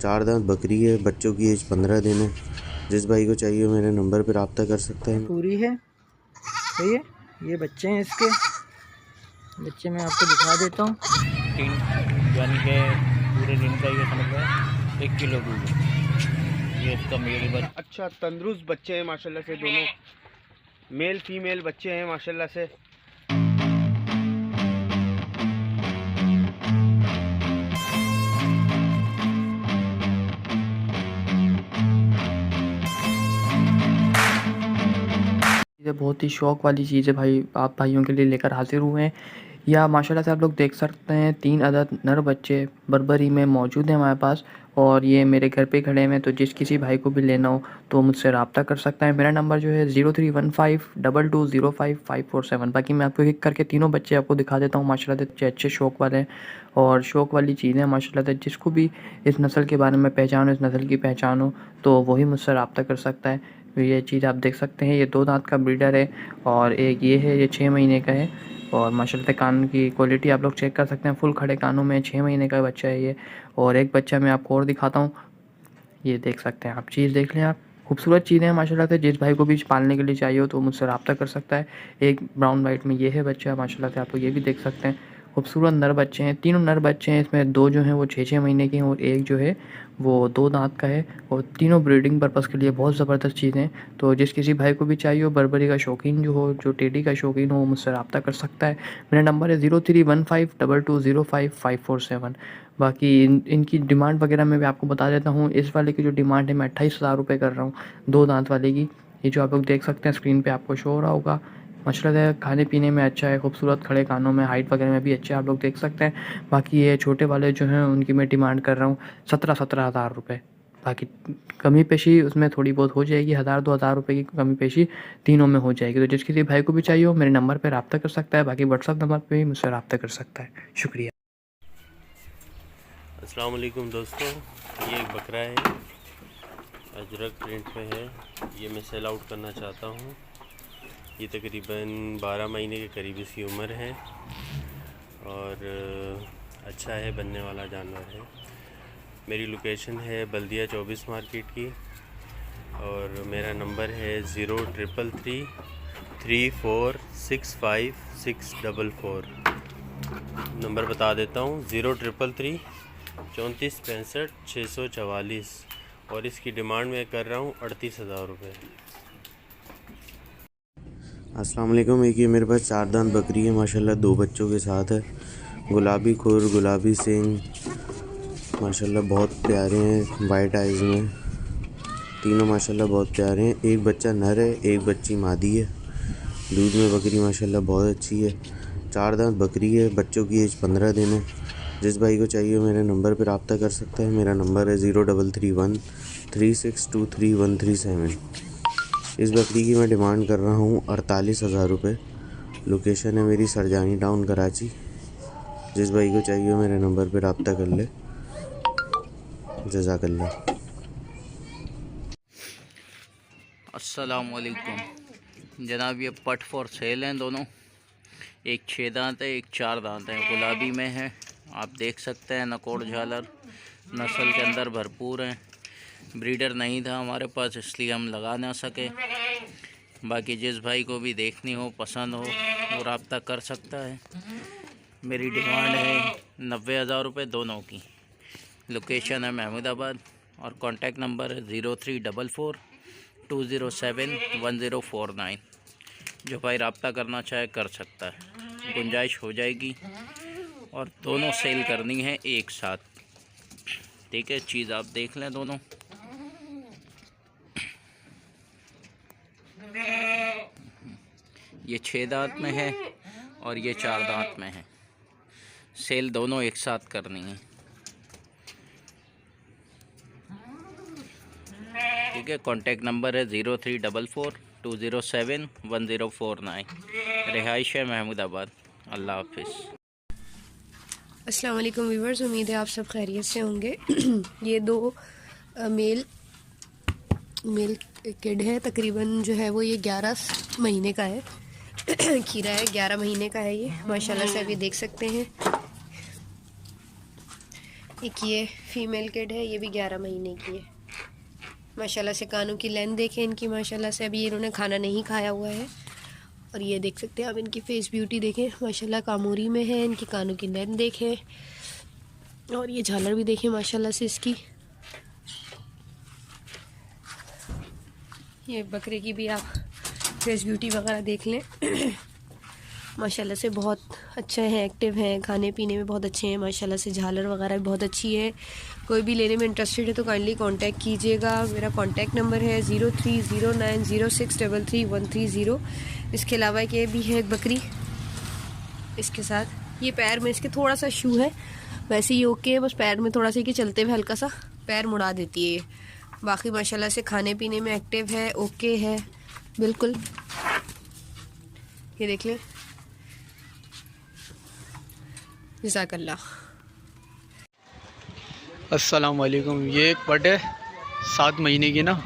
4 दांत बकरी है, बच्चों की एज 15 दिन है। जिस भाई को चाहिए मेरे नंबर पर रब्ता कर सकते हैं। पूरी है सही है। ये बच्चे हैं इसके, बच्चे मैं आपको दिखा देता हूँ। 3 यानी कि पूरे दिन का ये समझ लो 1 किलो दूध है ये इसका मेल। अच्छा तंदुरुस्त बच्चे हैं माशाल्लाह से, दोनों मेल फीमेल बच्चे हैं माशाल्लाह से। ये बहुत ही शौक वाली चीज़ है भाई, आप भाइयों के लिए लेकर हाजिर हुए हैं। या माशाल्लाह से आप लोग देख सकते हैं 3 अदद नर बच्चे बर्बरी में मौजूद हैं हमारे पास, और ये मेरे घर पे खड़े हैं। तो जिस किसी भाई को भी लेना हो तो मुझसे रब्ता कर सकता है। मेरा नंबर जो है 031522055547। बाकी मैं आपको एक करके तीनों बच्चे आपको दिखा देता हूँ। माशाल्लाह से अच्छे शौक वाले हैं और शौक वाली चीज़ें हैं माशाल्लाह से। जिसको भी इस नस्ल के बारे में पहचान हो, इस नस्ल की पहचान हो, तो वही मुझसे रब्ता कर सकता है। ये चीज़ आप देख सकते हैं, ये 2 दांत का ब्रीडर है और एक ये है, ये 6 महीने का है। और माशाल्लाह से कान की क्वालिटी आप लोग चेक कर सकते हैं, फुल खड़े कानों में 6 महीने का बच्चा है ये। और एक बच्चा मैं आपको और दिखाता हूँ, ये देख सकते हैं आप, चीज़ देख लें आप, खूबसूरत चीज़ें हैं माशाल्लाह से। जिस भाई को भी पालने के लिए चाहिए हो तो मुझसे रब्ता कर सकता है। एक ब्राउन वाइट में ये है बच्चा माशाल्लाह से, आप लोग ये भी देख सकते हैं। खूबसूरत नर बच्चे हैं, तीनों नर बच्चे हैं इसमें, 2 जो हैं वो 6-6 महीने के हैं और एक जो है वो 2 दांत का है। और तीनों ब्रीडिंग पर्पज़ के लिए बहुत ज़बरदस्त चीज़ें हैं। तो जिस किसी भाई को भी चाहिए हो, बर्बरी का शौकीन जो हो, जो टेडी का शौकीन हो, वो मुझसे रब्ता कर सकता है। मेरा नंबर है 031522055547। बाकी इनकी डिमांड वगैरह मैं भी आपको बता देता हूँ। इस वाले की जो डिमांड है मैं 28,000 रुपये कर रहा हूँ, 2 दांत वाले की। ये जो आप लोग देख सकते हैं स्क्रीन पे आपको शो हो रहा होगा। माशाल्लाह है, खाने पीने में अच्छा है, खूबसूरत खड़े कानों में, हाइट वगैरह में भी अच्छा है, आप लोग देख सकते हैं। बाकी ये छोटे वाले जो हैं उनकी मैं डिमांड कर रहा हूँ 17,000 रुपये। बाकी कमी पेशी उसमें थोड़ी बहुत हो जाएगी, 1,000-2,000 रुपये की कमी पेशी तीनों में हो जाएगी। तो जिस किसी भाई को भी चाहिए हो मेरे नंबर पर रब्ता कर सकता है, बाकी व्हाट्सअप नंबर पर भी मुझसे रब्ता कर सकता है। शुक्रिया। अस्सलाम वालेकुम दोस्तों, ये एक बकरा है, अजरक प्रिंट में है। ये मैं सेल आउट करना चाहता हूँ। ये तकरीबन 12 महीने के करीब इसकी उम्र है और अच्छा है, बनने वाला जानवर है। मेरी लोकेशन है बल्दिया 24 मार्केट की और मेरा नंबर है 033334654644। नंबर बता देता हूँ, 0333 34 65 644 और इसकी डिमांड मैं कर रहा हूँ 38,000 रुपये। अस्सलाम वालेकुम। एक ये मेरे पास 4 दांत बकरी है माशाल्लाह, 2 बच्चों के साथ है। गुलाबी खुर, गुलाबी सींग, माशाल्लाह बहुत प्यारे हैं, वाइट आइज़ में। तीनों माशाल्लाह बहुत प्यारे हैं। एक बच्चा नर है, एक बच्ची मादी है। दूध में बकरी माशाल्लाह बहुत अच्छी है। 4 दांत बकरी है, बच्चों की एज 15 दिन है। जिस भाई को चाहिए मेरे नंबर पर रब्ता कर सकता है। मेरा नंबर है 0331362337। इस बकरी की मैं डिमांड कर रहा हूँ 48,000 रुपये। लोकेशन है मेरी सरजानी टाउन कराची। जिस भाई को चाहिए मेरे नंबर पर रब्ता कर ले। जज़ाकल्लाह। अस्सलाम वालेकुम जनाब, ये पट फॉर सेल हैं दोनों। एक 6 दांत है, एक 4 दांत है, गुलाबी में है। आप देख सकते हैं, नकोड़ झालर नस्ल के अंदर भरपूर हैं। ब्रीडर नहीं था हमारे पास, इसलिए हम लगा ना सके। बाकी जिस भाई को भी देखनी हो, पसंद हो, वो रब्ता कर सकता है। मेरी डिमांड है 90,000 रुपये दोनों की। लोकेशन है महमूदाबाद और कॉन्टैक्ट नंबर है 034420711049। जो भाई रब्ता करना चाहे कर सकता है, गुंजाइश हो जाएगी। और दोनों सेल करनी है एक साथ, ठीक है। चीज़ आप देख लें दोनों। ये 6 दांत में है और ये 4 दांत में है। सेल दोनों एक साथ करनी है, ठीक है। कॉन्टैक्ट नंबर है 034420711049। रिहाइश है महमूदाबाद। अल्लाह हाफिज़। अस्सलाम वालेकुम व्यूवर्स, उम्मीद है आप सब खैरियत से होंगे। ये 2 मेल किड है, तकरीबन जो है वो ये 11 महीने का है। खीरा है, 11 महीने का है ये माशाल्लाह से, अभी देख सकते हैं। एक ये फीमेल किड है, ये भी 11 महीने की है। माशाल्लाह से कानों की लेंथ देखें इनकी, माशाल्लाह से अभी इन्होंने खाना नहीं खाया हुआ है। और ये देख सकते हैं आप इनकी फेस ब्यूटी देखें, माशाल्लाह कामूरी में है। इनकी कानों की लेंथ देखें और ये झालर भी देखें माशाल्लाह से इसकी। ये बकरे की भी आप फेस ब्यूटी वगैरह देख लें। माशाल्लाह से बहुत अच्छे हैं, एक्टिव हैं, खाने पीने में बहुत अच्छे हैं माशाल्लाह से। झालर वगैरह भी बहुत अच्छी है। कोई भी लेने में इंटरेस्टेड है तो काइंडली कांटेक्ट कीजिएगा। मेरा कांटेक्ट नंबर है 030906333130। इसके अलावा एक ये भी है एक बकरी इसके साथ। ये पैर में इसके थोड़ा सा शू है, वैसे ही ओके है, बस पैर में थोड़ा सा कि चलते हुए हल्का सा पैर मुड़ा देती है ये। बाकी माशाल्लाह से खाने पीने में एक्टिव है, ओके है बिल्कुल। ये देख लें। जज़ाकल्लाह। अस्सलाम वालेकुम। ये एक पट है 7 महीने की ना,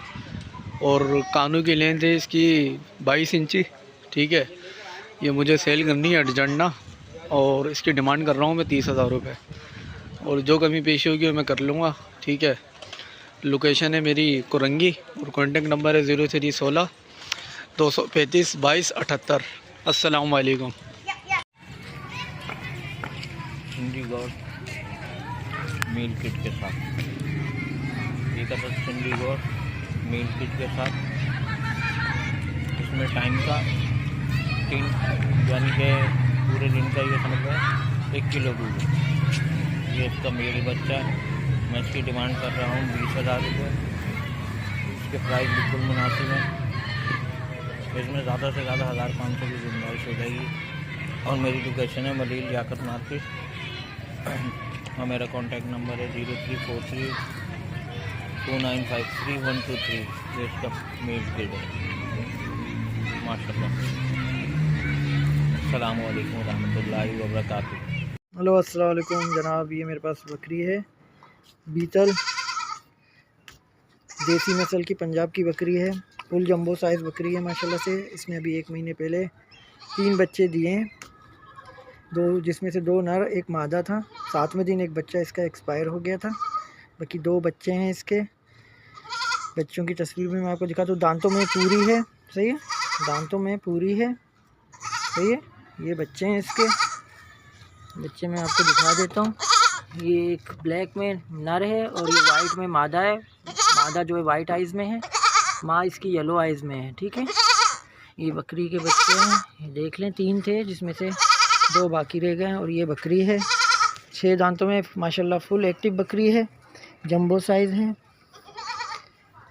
और कानों की लेंथ है इसकी 22 इंची। ठीक है, ये मुझे सेल करनी है अर्जेंट ना, और इसकी डिमांड कर रहा हूँ मैं 30,000 रुपये, और जो कमी पेशी होगी मैं कर लूँगा। ठीक है, लोकेशन है मेरी कुरंगी और कॉन्टेक्ट नंबर है 0316 235 22 78। अस्सलाम वालेकुम। चंडीगढ़ मील किट के साथ, एक अदद चंडीगढ़ मील किट के साथ। इसमें टाइम का 3 यानी कि पूरे दिन का ये समझ लो 1 किलो दूध। ये इसका मेल बच्चा है। मैं इसकी डिमांड कर रहा हूँ 20,000 रुपये। इसके प्राइस बिल्कुल मुनासिब है। इसमें ज़्यादा से ज़्यादा 1500 की गुंजाइश हो जाएगी। और मेरी लोकेशन है मलील लियाकत मार्केट, और मेरा कॉन्टैक्ट नंबर है 0343 2953 123। ये इसका मेल किट है माशाल्लाह। अस्सलाम वालेकुम रहमतुल्लाहि व बरकातुहू। हेलो अस्सलाम वालेकुम जनाब। ये मेरे पास बकरी है बीतल, देसी नस्ल की पंजाब की बकरी है। फुल जंबो साइज़ बकरी है माशाल्लाह से। इसने अभी 1 महीने पहले 3 बच्चे दिए हैं, 2 जिसमें से 2 नर 1 मादा था। 7वें दिन एक बच्चा इसका एक्सपायर हो गया था। बाकी 2 बच्चे हैं इसके। बच्चों की तस्वीर भी मैं आपको दिखाता हूँ। दांतों में पूरी है, सही है, दांतों में पूरी है, सही है। ये बच्चे हैं इसके, बच्चे मैं आपको दिखा देता हूँ। ये एक ब्लैक में नर है और ये वाइट में मादा है। मादा जो है वाइट आइज़ में है, माँ इसकी येलो आइज़ में है। ठीक है, ये बकरी के बच्चे हैं, ये देख लें 3 थे जिसमें से 2 बाकी रह गए हैं। और ये बकरी है 6 दांतों में माशाल्लाह फुल एक्टिव बकरी है, जंबो साइज़ है,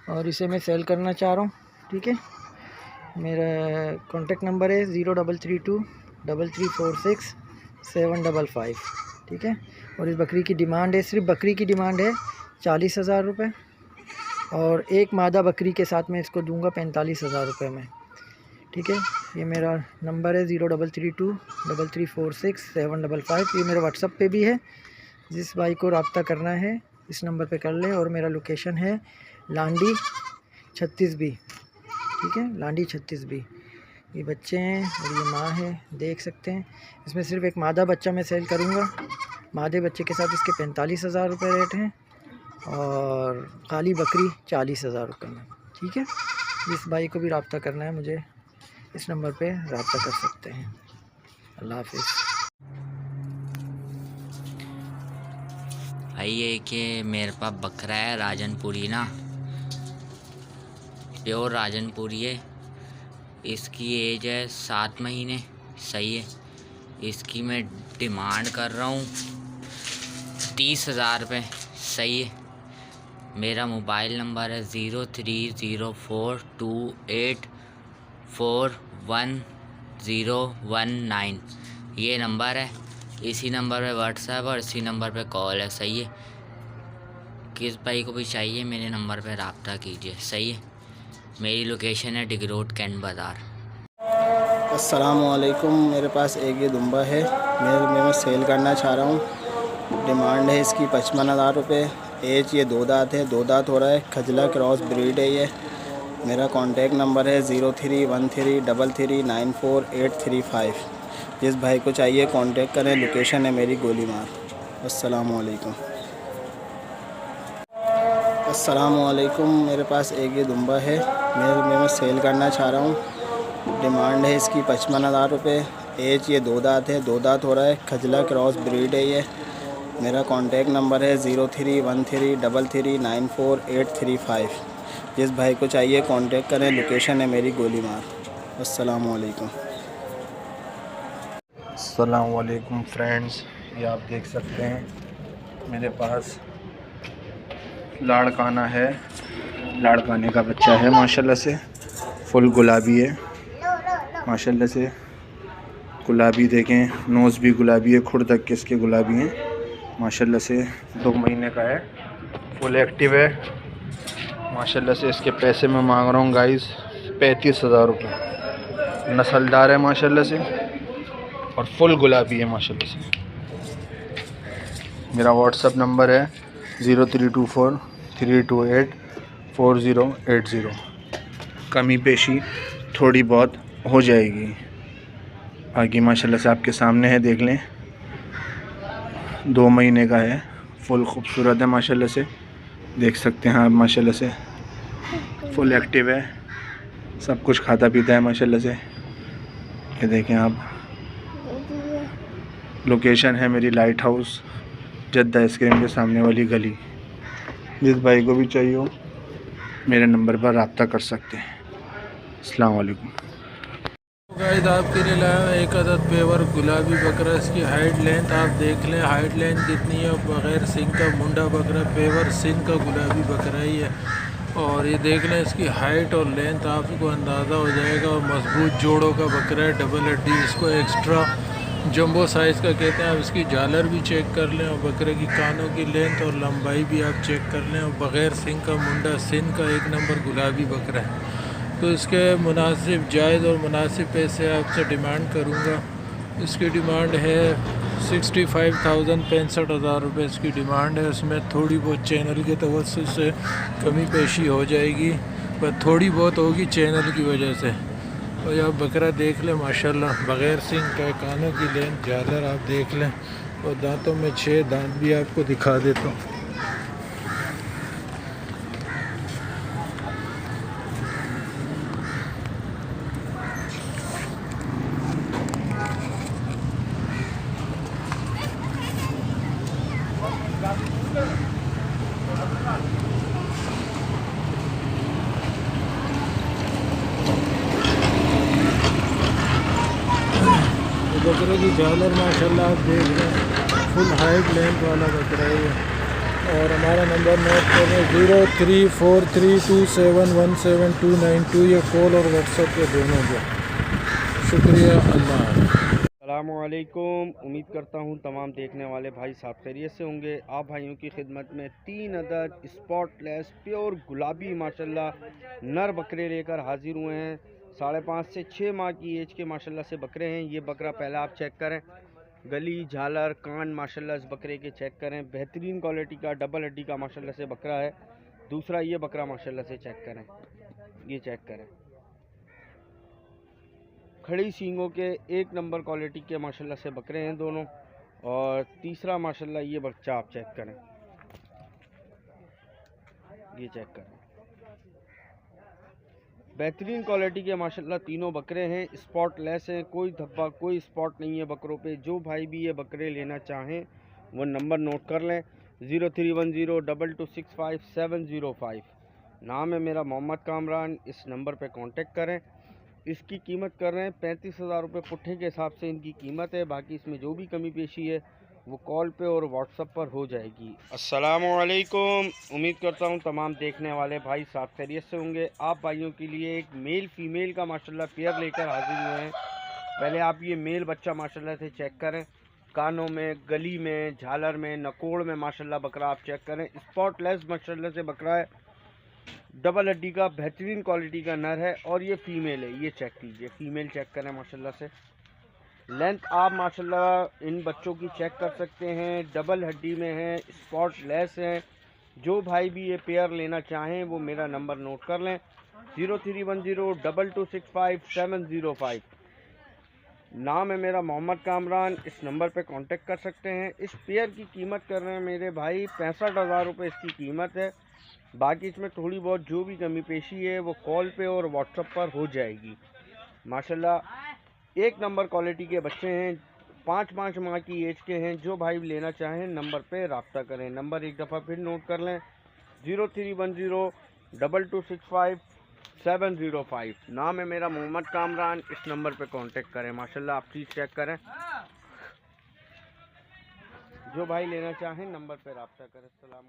और इसे मैं सेल करना चाह रहा हूँ। ठीक है, मेरा कॉन्टेक्ट नंबर है 0332 3346 755। ठीक है, और इस बकरी की डिमांड है, सिर्फ बकरी की डिमांड है 40,000 रुपये, और एक मादा बकरी के साथ मैं इसको दूंगा 45,000 रुपये में। ठीक है, ये मेरा नंबर है 0332 3346 755। ये मेरा व्हाट्सअप पे भी है, जिस भाई को रब्ता करना है इस नंबर पे कर लें। और मेरा लोकेशन है लांडी 36B। ठीक है, लांडी 36B। ये बच्चे हैं और ये माँ है, देख सकते हैं। इसमें सिर्फ एक मादा बच्चा मैं सेल करूँगा। मादे बच्चे के साथ इसके 45,000 रुपये रेट हैं, और खाली बकरी 40,000 रुपये में। ठीक है, जिस भाई को भी रब्ता करना है मुझे इस नंबर पे रब्ता कर सकते हैं। अल्लाह हाफिज़। भाई ये कि मेरे पास बकरा है राजनपुरी ना, प्योर राजनपुरी है। इसकी एज है 7 महीने, सही है। इसकी मैं डिमांड कर रहा हूँ 30,000 रुपये, सही है। मेरा मोबाइल नंबर है 030428411019। ये नंबर है, इसी नंबर पे व्हाट्सएप और इसी नंबर पे कॉल है, सही है। किस भाई को भी चाहिए मेरे नंबर पे रब्ता कीजिए, सही है। मेरी लोकेशन है डिग रोड कैंट बाज़ार। अस्सलाम वालेकुम। मेरे पास एक ये दुम्बा है, मैं सेल करना चाह रहा हूँ। डिमांड है इसकी 55,000 रुपये। एज ये 2 दांत है, 2 दांत हो रहा है। खजला क्रॉस ब्रीड है ये। मेरा कॉन्टेक्ट नंबर है 0313339485। जिस भाई को चाहिए कांटेक्ट करें। लोकेशन है मेरी गोलीमार। अस्सलाम वालेकुम। अस्सलामुअलैकुम, मेरे पास एक ये दुम्बा है, मैं सेल करना चाह रहा हूँ। डिमांड है इसकी 55,000 रुपये। एज ये 2 दांत है, 2 दांत हो रहा है। खजला क्रॉस ब्रीड है ये। मेरा कॉन्टैक्ट नंबर है 0313339485। जिस भाई को चाहिए कांटेक्ट करें। लोकेशन है मेरी गोलीमार। अस्सलामुअलैकुम। अस्सलामुअलैकुम फ्रेंड्स, ये आप देख सकते हैं मेरे पास लाड़काना है। लाड़काने का बच्चा है, माशाल्लाह से फुल गुलाबी है। माशाल्लाह से गुलाबी देखें, नोज़ भी गुलाबी है, खुर तक के इसके गुलाबी हैं। माशाल्लाह से 2 महीने का है, फुल एक्टिव है। माशाल्लाह से इसके पैसे मैं मांग रहा हूँ गाइस 35,000 रुपये। नस्लदार है माशाल्लाह से और फुल गुलाबी है माशाल्लाह से। मेरा व्हाट्सअप नंबर है 0324328480। कमी पेशी थोड़ी बहुत हो जाएगी। बाकी माशाल्लाह से आपके सामने है, देख लें। 2 महीने का है, फुल खूबसूरत है माशाल्लाह से, देख सकते हैं आप। माशाल्लाह से फुल एक्टिव है, सब कुछ खाता पीता है माशाल्लाह से। ये देखें आप। लोकेशन है मेरी लाइट हाउस, जद्दा आइसक्रीम के सामने वाली गली। जिस भाई को भी चाहिए हो मेरे नंबर पर रब्ता कर सकते हैं। अस्सलाम वालेकुम। गाइस आपके लिए लाया हूं एक अदद पेवर गुलाबी बकरा। इसकी हाइट लेंथ आप देख लें, हाइट लेंथ कितनी है। बग़ैर सिंग का मुंडा बकरा, पेवर सिंग का गुलाबी बकरा ही है। और ये देख लें इसकी हाइट और लेंथ, आपको अंदाज़ा हो जाएगा। और मजबूत जोड़ों का बकरा है, डबल हड्डी। इसको एक्स्ट्रा जंबो साइज़ का कहते हैं। आप इसकी झालर भी चेक कर लें और बकरे की कानों की लेंथ और लंबाई भी आप चेक कर लें। और बग़ैर सिंग का मुंडा, सिंग का 1 नंबर गुलाबी बकरा है। तो इसके मुनासिब जायज़ और मुनासिब पैसे आपसे डिमांड करूँगा। इसकी डिमांड है 65,000 65,000 रुपये इसकी डिमांड है। उसमें थोड़ी बहुत चैनल के तवस्सुस से कमी पेशी हो जाएगी, पर थोड़ी बहुत होगी चैनल की वजह से। और आप बकरा देख लें माशाल्लाह, बग़ैर सिंग का, कानों की लेंथ, झालर आप देख लें। और दांतों में 6 दांत भी आपको दिखा देता हूँ। बकरे की झालर माशाल्लाह आप देख रहे हैं, फुल हाइट लेंथ वाला बकरा है। और हमारा नंबर नोट करें 034327179292। ये कॉल और व्हाट्सएप पे दोनों को शुक्रिया। अल्लाह। अस्सलामुअलैकुम। उम्मीद करता हूँ तमाम देखने वाले भाई साहब खैरियत से होंगे। आप भाइयों की खिदमत में 3 अदद स्पॉटलेस प्योर गुलाबी माशाल्लाह नर बकरे लेकर हाजिर हुए हैं। 5.5 से 6 माह की एज के माशाल्लाह से बकरे हैं। ये बकरा पहला आप चेक करें, गली, झालर, कान माशाल्लाह इस बकरे के चेक करें। बेहतरीन क्वालिटी का डबल हड्डी का माशाल्लाह से बकरा है। दूसरा ये बकरा माशाल्लाह से चेक करें, ये चेक करें। खड़ी सींगों के 1 नंबर क्वालिटी के माशाल्लाह से बकरे हैं दोनों। और तीसरा माशाल्लाह ये बच्चा आप चेक करें, ये चेक करें। बेहतरीन क्वालिटी के माशाल्लाह तीनों बकरे हैं, स्पॉटलेस हैं, कोई धब्बा कोई स्पॉट नहीं है बकरों पे। जो भाई भी ये बकरे लेना चाहें वो नंबर नोट कर लें 03102265 नाम है मेरा मोहम्मद कामरान। इस नंबर पे कांटेक्ट करें। इसकी कीमत कर रहे हैं 35,000 रुपये पुट्ठे के हिसाब से इनकी कीमत है। बाकी इसमें जो भी कमी पेशी है वो कॉल पे और व्हाट्सएप पर हो जाएगी। अस्सलामुअलैकुम। उम्मीद करता हूँ तमाम देखने वाले भाई साहब खैरियत से होंगे। आप भाइयों के लिए एक मेल फीमेल का माशाल्लाह पेयर लेकर हाजिर हुए हैं। पहले आप ये मेल बच्चा माशाल्लाह से चेक करें, कानों में, गली में, झालर में, नकोड़ में माशाल्लाह बकरा आप चेक करें। स्पॉटलेस माशाल्लाह से बकरा है, डबल हड्डी का बेहतरीन क्वालिटी का नर है। और ये फीमेल है, ये चेक कीजिए, फीमेल चेक करें माशाल्लाह से। लेंथ आप माशाल्लाह इन बच्चों की चेक कर सकते हैं, डबल हड्डी में है, स्पॉटलेस हैं। जो भाई भी ये पेयर लेना चाहें वो मेरा नंबर नोट कर लें 03102265 705। नाम है मेरा मोहम्मद कामरान। इस नंबर पे कांटेक्ट कर सकते हैं। इस पेयर की कीमत कर रहे हैं मेरे भाई 65,000 रुपये इसकी कीमत है। बाकी इसमें थोड़ी बहुत जो भी कमी पेशी है वो कॉल पे और व्हाट्सएप पर हो जाएगी। माशाल्लाह एक नंबर क्वालिटी के बच्चे हैं, 5 माह की एज के हैं। जो भाई लेना चाहें नंबर पे रब्ता करें। नंबर एक दफ़ा फिर नोट कर लें, 03102265 नाम है मेरा मोहम्मद कामरान। इस नंबर पे कांटेक्ट करें। माशाल्लाह आप चीज़ चेक करें। जो भाई लेना चाहें नंबर पे रब्ता करें। अस्सलाम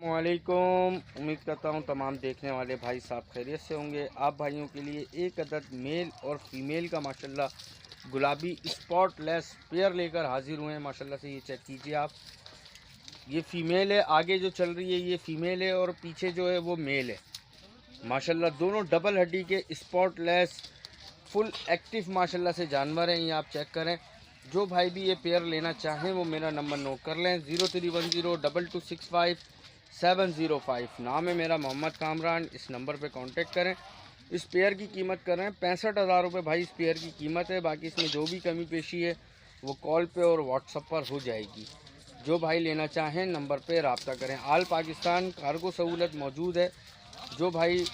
वालेकुम। उम्मीद करता हूँ तमाम देखने वाले भाई साहब खैरियत से होंगे। आप भाइयों के लिए एक अदद मेल और फीमेल का माशाल्लाह गुलाबी स्पॉटलेस पेयर लेकर हाजिर हुए हैं। माशाल्लाह से ये चेक कीजिए आप, ये फ़ीमेल है। आगे जो चल रही है ये फ़ीमेल है और पीछे जो है वो मेल है। माशाल्लाह दोनों डबल हड्डी के स्पॉटलेस फुल एक्टिव माशाल्लाह से जानवर हैं। ये आप चेक करें। जो भाई भी ये पेयर लेना चाहें वो मेरा नंबर नोट कर लें, 03102265 नाम है मेरा मोहम्मद कामरान। इस नंबर पे कांटेक्ट करें। इस पेयर की कीमत कर रहे हैं 65,000 रुपये भाई इस पेयर की कीमत है। बाकी इसमें जो भी कमी पेशी है वो कॉल पे और व्हाट्सएप पर हो जाएगी। जो भाई लेना चाहें नंबर पे रब्ता करें। आल पाकिस्तान कार्गो सहूलत मौजूद है। जो भाई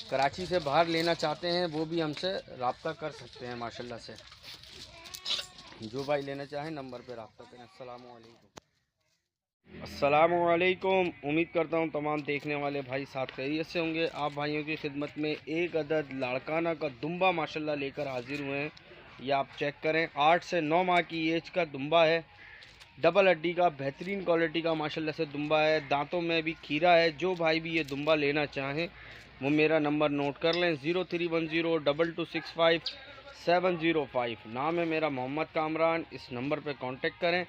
कराची से बाहर लेना चाहते हैं वो भी हमसे रब्ता कर सकते हैं। माशाल्लाह से जो भाई लेना चाहें नंबर पे रब्ता करें। अस्सलामुअलैकुम। उम्मीद करता हूँ तमाम देखने वाले भाई साथ खैरियत से होंगे। आप भाइयों की खिदमत में एक अदद लाड़काना का दुम्बा माशाल्लाह लेकर हाजिर हुए हैं। ये आप चेक करें, 8 से 9 माह की एज का दुम्बा है। डबल हड्डी का बेहतरीन क्वालिटी का माशाल्लाह से दुम्बा है। दांतों में भी खीरा है। जो भाई भी ये दुम्बा लेना चाहें वो मेरा नंबर नोट कर लें, 03102265 नाम है मेरा मोहम्मद कामरान। इस नंबर पे कांटेक्ट करें।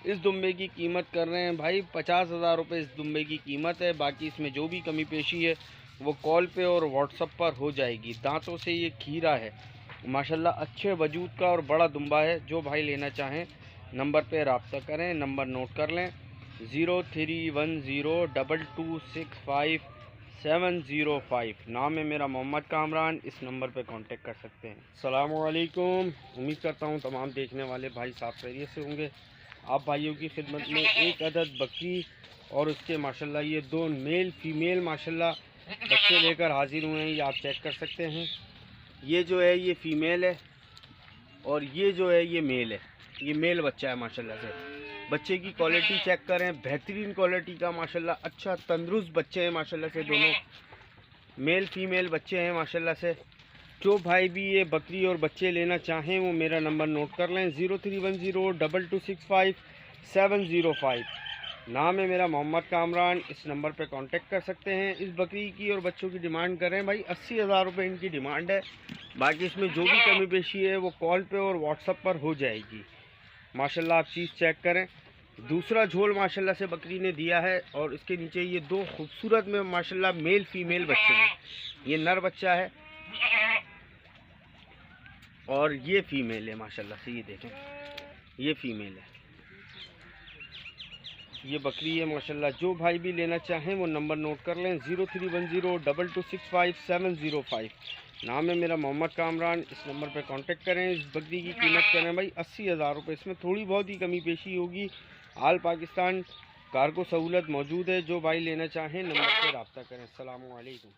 इस दुम्बे की कीमत कर रहे हैं भाई 50,000 रुपये इस दुम्बे की कीमत है। बाकी इसमें जो भी कमी पेशी है वो कॉल पे और व्हाट्सएप पर हो जाएगी। दांतों से ये खीरा है माशाल्लाह, अच्छे वजूद का और बड़ा दुम्बा है। जो भाई लेना चाहें नंबर पे रब्ता करें। नंबर नोट कर लें, 03102265 नाम है मेरा मोहम्मद कामरान। इस नंबर पे कांटेक्ट कर सकते हैं। अस्सलाम वालेकुम। उम्मीद करता हूँ तमाम देखने वाले भाई साहब खैरियत से होंगे। आप भाइयों की खिदमत में एक अदद बकरी और उसके माशाल्लाह ये दो मेल फीमेल माशाल्लाह बच्चे लेकर हाजिर हुए हैं। ये आप चेक कर सकते हैं। ये जो है ये फ़ीमेल है और ये जो है ये मेल है। ये मेल बच्चा है माशाल्लाह से। बच्चे की क्वालिटी चेक करें, बेहतरीन क्वालिटी का माशाल्लाह अच्छा तंदुरुस्त बच्चे हैं माशाल्लाह से। दोनों मेल फीमेल बच्चे हैं माशाल्लाह से। जो भाई भी ये बकरी और बच्चे लेना चाहें वो मेरा नंबर नोट कर लें, 03102265 नाम है मेरा मोहम्मद कामरान। इस नंबर पे कांटेक्ट कर सकते हैं। इस बकरी की और बच्चों की डिमांड करें भाई 80,000 रुपये इनकी डिमांड है। बाकी इसमें जो भी कमी पेशी है वो कॉल पे और व्हाट्सएप पर हो जाएगी। माशाल्लाह आप चीज़ चेक करें। दूसरा झोल माशाल्लाह से बकरी ने दिया है और इसके नीचे ये दो खूबसूरत में माशाल्लाह मेल फीमेल बच्चे हैं। ये नर बच्चा है और ये फीमेल है माशाल्लाह से। ये देखें ये फीमेल है, ये बकरी है माशाल्लाह। जो भाई भी लेना चाहें वो नंबर नोट कर लें, 03102265 नाम है मेरा मोहम्मद कामरान। इस नंबर पे कांटेक्ट करें। इस बकरी की कीमत करें भाई 80,000 रुपये। इसमें थोड़ी बहुत ही कमी पेशी होगी। आल पाकिस्तान कार्गो सहूलत मौजूद है। जो भाई लेना चाहें नंबर पे रब्ता करें। अस्सलाम वालेकुम।